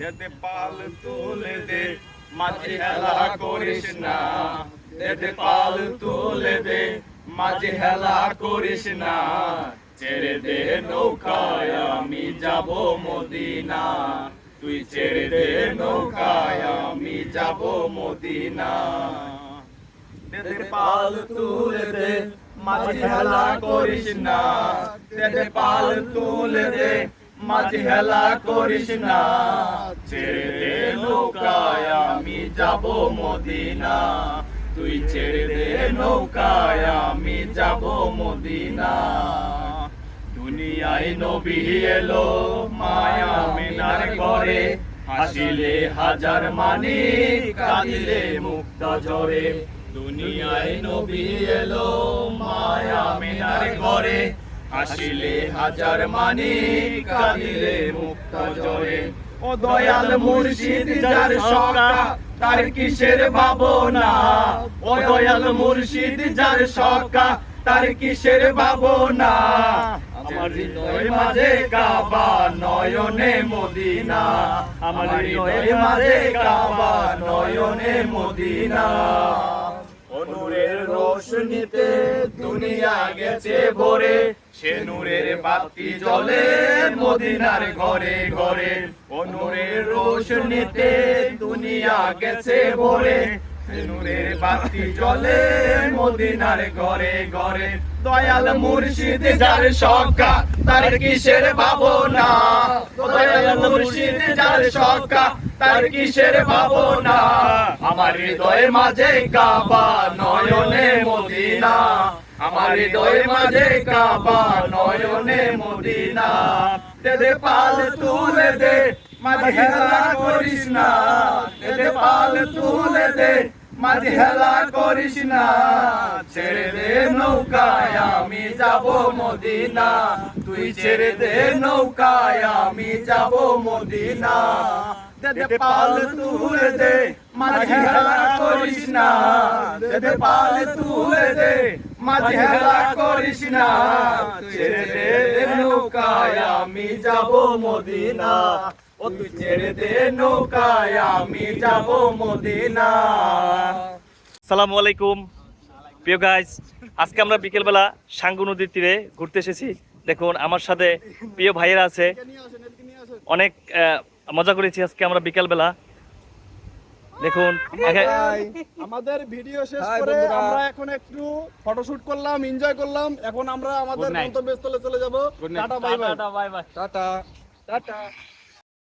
দে পাল তুলে দে মাঝি হেলা করিস না দে পাল তুলে দে মাঝি হেলা করিস না ছেড়ে দে নৌকায় আমি যাব মদিনা তুই ছেড়ে দে নৌকায় আমি যাব মদিনা দে পাল তুলে দে মাঝি হেলা করিস না দে পাল তুলে দে মাঝি হেলা করিস না ছেড়ে দে নৌকায় আমি যাব মদিনা তুই ছেড়ে দে নৌকায় আমি যাব মদিনা দুনিয়ায় নবী এলো মায়া মিনার ঘরে হাসিলে হাজার মানি কাঁদিলে মুক্তা ঝরে দুনিয়ায় নবী এলো মায়া মিনার ঘরে হাসিলে হাজার মানি কাঁদিলে মুক্তা ঝরে ও দয়াল মুর্শিদ যার সকা তার কিসের ভাবনা ও দয়াল মুর্শিদ যার সকা তার কিসের ভাবনা আমার হৃদয় মাঝে কাবা নয়নে মদিনা আমার হৃদয় মাঝে কাবা নয়নে মদিনা নূরের রোশনীতে দুনিয়া গেছে ভরে সে নূরের বাতি জ্বলে মদিনার ঘরে ঘরে ও নূরের রোশনীতে দুনিয়া গেছে ভরে সে নূরের বাতি জ্বলে মদিনার ঘরে ঘরে দয়াল মুর্শিদ যার সকা তার কিসের ভাবনা দয়াল মুর্শিদ যার সকা তার কিসের ভাবনা আমার হৃদয়ের মাঝে কাবা নয়নে মদিনা আমার হৃদয়ের মাঝে কাবা নয়নে মদিনা দে পাল তুলে দে মাঝি হেলা করিস না দে পাল তুলে দে মাঝি হেলা করিস না ছেড়ে দে নৌকায় আমি যাব মদিনা তুই ছেড়ে দে নৌকায় আমি যাব মদিনা দে পাল তুলে দে মাঝি হেলা করিস না দে পাল তুলে দে মাঝি হেলা করিস না ছেড়ে দে নৌকায় আমি যাব মদিনা ও তুই ছেড়ে দে নৌকায় আমি যাব মদিনা। আসসালামু আলাইকুম প্রিয় গাইস, আজকে আমরা বিকেলবেলা সাঙ্গু নদীর তীরে ঘুরতে এসেছি। দেখুন আমার সাথে প্রিয় ভাইয়েরা আছে, অনেক মজা করেছি আজকে আমরা বিকেলবেলা। দেখুন আমাদের ভিডিও শেষ করে আমরা এখন একটু ফটোশুট করলাম, এনজয় করলাম। এখন আমরা আমাদের গন্তব্যস্থলে চলে যাব। Tata bye bye. Tata bye bye tata tata.